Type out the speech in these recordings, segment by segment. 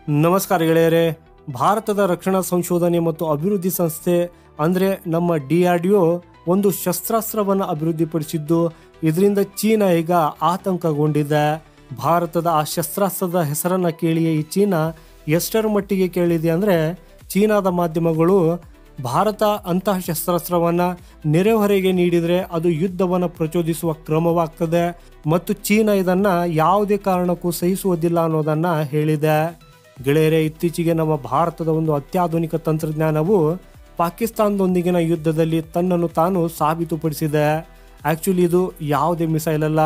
ನಮಸ್ಕಾರ ಗೆಳೆಯರೇ. ಭಾರತದ ರಕ್ಷಣಾ ಸಂಶೋಧನೆ ಮತ್ತು ಅಭಿವೃದ್ಧಿ ಸಂಸ್ಥೆ ಅಂದರೆ ನಮ್ಮ DRDO ಒಂದು ಶಸ್ತ್ರಾಸ್ತ್ರವನ್ನು ಅಭಿವೃದ್ಧಿಪಡಿಸಿದ್ದು, ಇದರಿಂದ ಚೀನಾ ಈಗ ಆತಂಕಗೊಂಡಿದೆ. ಭಾರತದ ಆ ಶಸ್ತ್ರಾಸ್ತ್ರದ ಹೆಸರನ್ನು ಕೇಳಿಯೇ ಈ ಚೀನಾ ಎಷ್ಟರ ಮಟ್ಟಿಗೆ ಕೇಳಿದೆ ಅಂದರೆ, ಚೀನಾದ ಮಾಧ್ಯಮಗಳು ಭಾರತ ಅಂತಹ ಶಸ್ತ್ರಾಸ್ತ್ರವನ್ನು ನೆರೆಹೊರೆಗೆ ನೀಡಿದರೆ ಅದು ಯುದ್ಧವನ್ನು ಪ್ರಚೋದಿಸುವ ಕ್ರಮವಾಗ್ತದೆ ಮತ್ತು ಚೀನಾ ಇದನ್ನು ಯಾವುದೇ ಕಾರಣಕ್ಕೂ ಸಹಿಸುವುದಿಲ್ಲ ಅನ್ನೋದನ್ನು ಹೇಳಿದೆ. ಗೆಳೆಯರೇ, ಇತ್ತೀಚೆಗೆ ನಮ್ಮ ಭಾರತದ ಒಂದು ಅತ್ಯಾಧುನಿಕ ತಂತ್ರಜ್ಞಾನವು ಪಾಕಿಸ್ತಾನದೊಂದಿಗಿನ ಯುದ್ಧದಲ್ಲಿ ತನ್ನನ್ನು ತಾನು ಸಾಬೀತುಪಡಿಸಿದೆ. ಆ್ಯಕ್ಚುಲಿ ಇದು ಯಾವುದೇ ಮಿಸೈಲ್ ಅಲ್ಲ,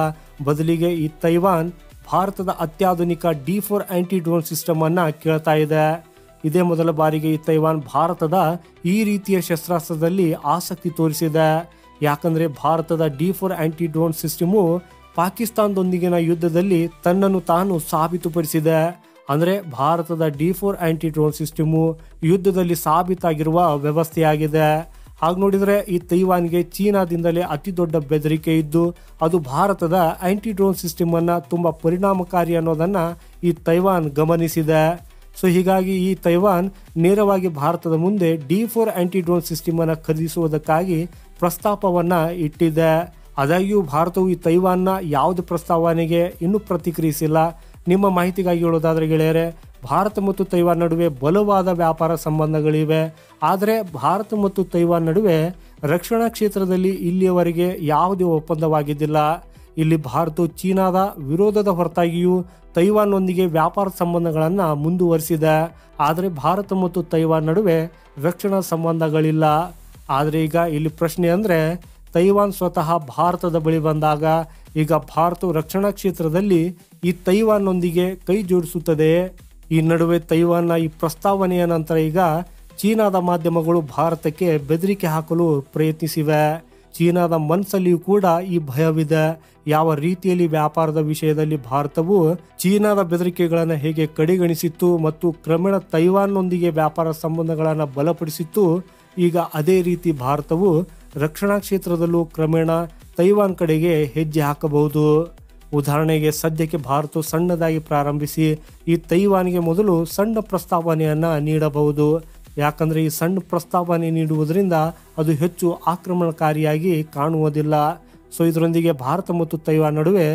ಬದಲಿಗೆ ಈ ತೈವಾನ್ ಭಾರತದ ಅತ್ಯಾಧುನಿಕ D4 ಆ್ಯಂಟಿ ಡ್ರೋನ್ ಸಿಸ್ಟಮನ್ನು ಕೇಳ್ತಾ ಇದೆ. ಇದೇ ಮೊದಲ ಬಾರಿಗೆ ಈ ತೈವಾನ್ ಭಾರತದ ಈ ರೀತಿಯ ಶಸ್ತ್ರಾಸ್ತ್ರದಲ್ಲಿ ಆಸಕ್ತಿ ತೋರಿಸಿದೆ. ಯಾಕಂದರೆ ಭಾರತದ D4 ಆ್ಯಂಟಿ ಡ್ರೋನ್ ಸಿಸ್ಟಮು ಪಾಕಿಸ್ತಾನದೊಂದಿಗಿನ ಯುದ್ಧದಲ್ಲಿ ತನ್ನನ್ನು ತಾನು ಸಾಬೀತುಪಡಿಸಿದೆ. ಅಂದರೆ ಭಾರತದ D4 ಆ್ಯಂಟಿ ಡ್ರೋನ್ ಸಿಸ್ಟಮು ಯುದ್ಧದಲ್ಲಿ ಸಾಬೀತಾಗಿರುವ ವ್ಯವಸ್ಥೆಯಾಗಿದೆ. ಹಾಗೆ ನೋಡಿದರೆ ಈ ತೈವಾನ್ಗೆ ಚೀನಾದಿಂದಲೇ ಅತಿ ದೊಡ್ಡ ಬೆದರಿಕೆ ಇದ್ದು, ಅದು ಭಾರತದ ಆ್ಯಂಟಿ ಡ್ರೋನ್ ಸಿಸ್ಟಮನ್ನು ತುಂಬ ಪರಿಣಾಮಕಾರಿ ಅನ್ನೋದನ್ನು ಈ ತೈವಾನ್ ಗಮನಿಸಿದೆ. ಸೊ ಹೀಗಾಗಿ ಈ ತೈವಾನ್ ನೇರವಾಗಿ ಭಾರತದ ಮುಂದೆ D4 ಆ್ಯಂಟಿ ಡ್ರೋನ್ ಸಿಸ್ಟಮನ್ನು ಖರೀದಿಸುವುದಕ್ಕಾಗಿ ಪ್ರಸ್ತಾಪವನ್ನು ಇಟ್ಟಿದೆ. ಆದಾಗ್ಯೂ ಭಾರತವು ಈ ತೈವಾನ್ನ ಯಾವುದೇ ಪ್ರಸ್ತಾವನೆಗೆ ಇನ್ನೂ ಪ್ರತಿಕ್ರಿಯಿಸಿಲ್ಲ. ನಿಮ್ಮ ಮಾಹಿತಿಗಾಗಿ ಹೇಳೋದಾದರೆ ಗೆಳೆಯರೆ, ಭಾರತ ಮತ್ತು ತೈವಾನ್ ನಡುವೆ ಬಲವಾದ ವ್ಯಾಪಾರ ಸಂಬಂಧಗಳಿವೆ. ಆದರೆ ಭಾರತ ಮತ್ತು ತೈವಾನ್ ನಡುವೆ ರಕ್ಷಣಾ ಕ್ಷೇತ್ರದಲ್ಲಿ ಇಲ್ಲಿಯವರೆಗೆ ಯಾವುದೇ ಒಪ್ಪಂದವಾಗಿದ್ದಿಲ್ಲ. ಇಲ್ಲಿ ಭಾರತವು ಚೀನಾದ ವಿರೋಧದ ಹೊರತಾಗಿಯೂ ತೈವಾನ್ನೊಂದಿಗೆ ವ್ಯಾಪಾರ ಸಂಬಂಧಗಳನ್ನು ಮುಂದುವರಿಸಿದೆ. ಆದರೆ ಭಾರತ ಮತ್ತು ತೈವಾನ್ ನಡುವೆ ರಕ್ಷಣಾ ಸಂಬಂಧಗಳಿಲ್ಲ. ಆದರೆ ಈಗ ಇಲ್ಲಿ ಪ್ರಶ್ನೆ ಅಂದರೆ, ತೈವಾನ್ ಸ್ವತಃ ಭಾರತದ ಬಳಿ ಬಂದಾಗ ಈಗ ಭಾರತವು ರಕ್ಷಣಾ ಕ್ಷೇತ್ರದಲ್ಲಿ ಈ ತೈವಾನ್ನೊಂದಿಗೆ ಕೈ ಜೋಡಿಸುತ್ತದೆ. ಈ ನಡುವೆ ತೈವಾನ್ನ ಈ ಪ್ರಸ್ತಾವನೆಯ ನಂತರ ಈಗ ಚೀನಾದ ಮಾಧ್ಯಮಗಳು ಭಾರತಕ್ಕೆ ಬೆದರಿಕೆ ಹಾಕಲು ಪ್ರಯತ್ನಿಸಿವೆ. ಚೀನಾದ ಮನಸ್ಸಲ್ಲಿಯೂ ಕೂಡ ಈ ಭಯವಿದೆ. ಯಾವ ರೀತಿಯಲ್ಲಿ ವ್ಯಾಪಾರದ ವಿಷಯದಲ್ಲಿ ಭಾರತವು ಚೀನಾದ ಬೆದರಿಕೆಗಳನ್ನು ಹೇಗೆ ಕಡೆಗಣಿಸಿತ್ತು ಮತ್ತು ಕ್ರಮೇಣ ತೈವಾನ್ನೊಂದಿಗೆ ವ್ಯಾಪಾರ ಸಂಬಂಧಗಳನ್ನು ಬಲಪಡಿಸಿತ್ತು, ಈಗ ಅದೇ ರೀತಿ ಭಾರತವು ರಕ್ಷಣಾ ಕ್ಷೇತ್ರದಲ್ಲೂ ಕ್ರಮೇಣ ತೈವಾನ್ ಕಡೆಗೆ ಹೆಜ್ಜೆ ಹಾಕಬಹುದು. ಉದಾಹರಣೆಗೆ ಸದ್ಯಕ್ಕೆ ಭಾರತವು ಸಣ್ಣದಾಗಿ ಪ್ರಾರಂಭಿಸಿ ಈ ತೈವಾನ್ಗೆ ಮೊದಲು ಸಣ್ಣ ಪ್ರಸ್ತಾವನೆಯನ್ನು ನೀಡಬಹುದು. ಯಾಕಂದರೆ ಈ ಸಣ್ಣ ಪ್ರಸ್ತಾವನೆ ನೀಡುವುದರಿಂದ ಅದು ಹೆಚ್ಚು ಆಕ್ರಮಣಕಾರಿಯಾಗಿ ಕಾಣುವುದಿಲ್ಲ. ಸೊ ಇದರೊಂದಿಗೆ ಭಾರತ ಮತ್ತು ತೈವಾನ್ ನಡುವೆ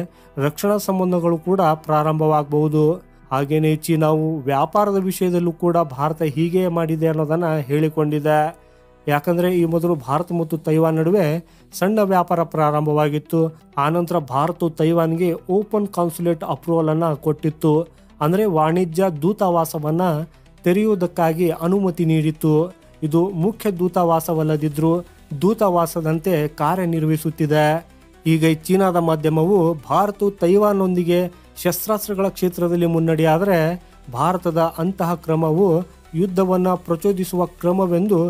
ರಕ್ಷಣಾ ಸಂಬಂಧಗಳು ಕೂಡ ಪ್ರಾರಂಭವಾಗಬಹುದು. ಹಾಗೆಯೇ ಚೀನಾವು ವ್ಯಾಪಾರದ ವಿಷಯದಲ್ಲೂ ಕೂಡ ಭಾರತ ಹೀಗೆ ಮಾಡಿದೆ ಅನ್ನೋದನ್ನು ಹೇಳಿಕೊಂಡಿದೆ. ಯಾಕಂದರೆ ಈ ಮೊದಲು ಭಾರತ ಮತ್ತು ತೈವಾನ್ ನಡುವೆ ಸಣ್ಣ ವ್ಯಾಪಾರ ಪ್ರಾರಂಭವಾಗಿತ್ತು. ಆನಂತರ ಭಾರತವು ತೈವಾನ್ಗೆ ಓಪನ್ ಕಾನ್ಸುಲೇಟ್ ಅಪ್ರೂವಲ್ ಅನ್ನು ಕೊಟ್ಟಿತ್ತು. ಅಂದರೆ ವಾಣಿಜ್ಯ ದೂತಾವಾಸವನ್ನು ತೆರೆಯುವುದಕ್ಕಾಗಿ ಅನುಮತಿ ನೀಡಿತ್ತು. ಇದು ಮುಖ್ಯ ದೂತಾವಾಸವಲ್ಲದಿದ್ದರೂ ದೂತಾವಾಸದಂತೆ ಕಾರ್ಯನಿರ್ವಹಿಸುತ್ತಿದೆ. ಈಗ ಈ ಚೀನಾದ ಮಾಧ್ಯಮವು ಭಾರತವು ತೈವಾನ್ನೊಂದಿಗೆ ಶಸ್ತ್ರಾಸ್ತ್ರಗಳ ಕ್ಷೇತ್ರದಲ್ಲಿ ಮುನ್ನಡೆಯಾದರೆ ಭಾರತದ ಅಂತಹ ಕ್ರಮವು ಯುದ್ಧವನ್ನು ಪ್ರಚೋದಿಸುವ ಕ್ರಮವೆಂದು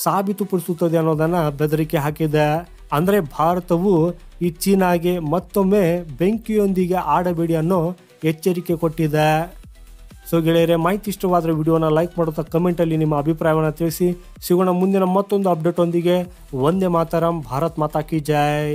ಸಾಬೀತುಪಡಿಸುತ್ತದೆ ಅನ್ನೋದನ್ನು ಬೆದರಿಕೆ ಹಾಕಿದೆ. ಅಂದರೆ ಭಾರತವು ಈ ಚೀನಾಗೆ ಮತ್ತೊಮ್ಮೆ ಬೆಂಕಿಯೊಂದಿಗೆ ಆಡಬೇಡಿ ಅನ್ನೋ ಎಚ್ಚರಿಕೆ ಕೊಟ್ಟಿದೆ. ಸೊ ಗೆಳೆಯರೆ, ಮಾಹಿತಿ ಇಷ್ಟವಾದರೆ ವಿಡಿಯೋನ ಲೈಕ್ ಮಾಡುತ್ತಾ ಕಮೆಂಟಲ್ಲಿ ನಿಮ್ಮ ಅಭಿಪ್ರಾಯವನ್ನು ತಿಳಿಸಿ. ಸಿಗೋಣ ಮುಂದಿನ ಮತ್ತೊಂದು ಅಪ್ಡೇಟ್ ಒಂದಿಗೆ. ವಂದೇ ಮಾತರಂ. ಭಾರತ್ ಮಾತಾ ಕಿ ಜೈ.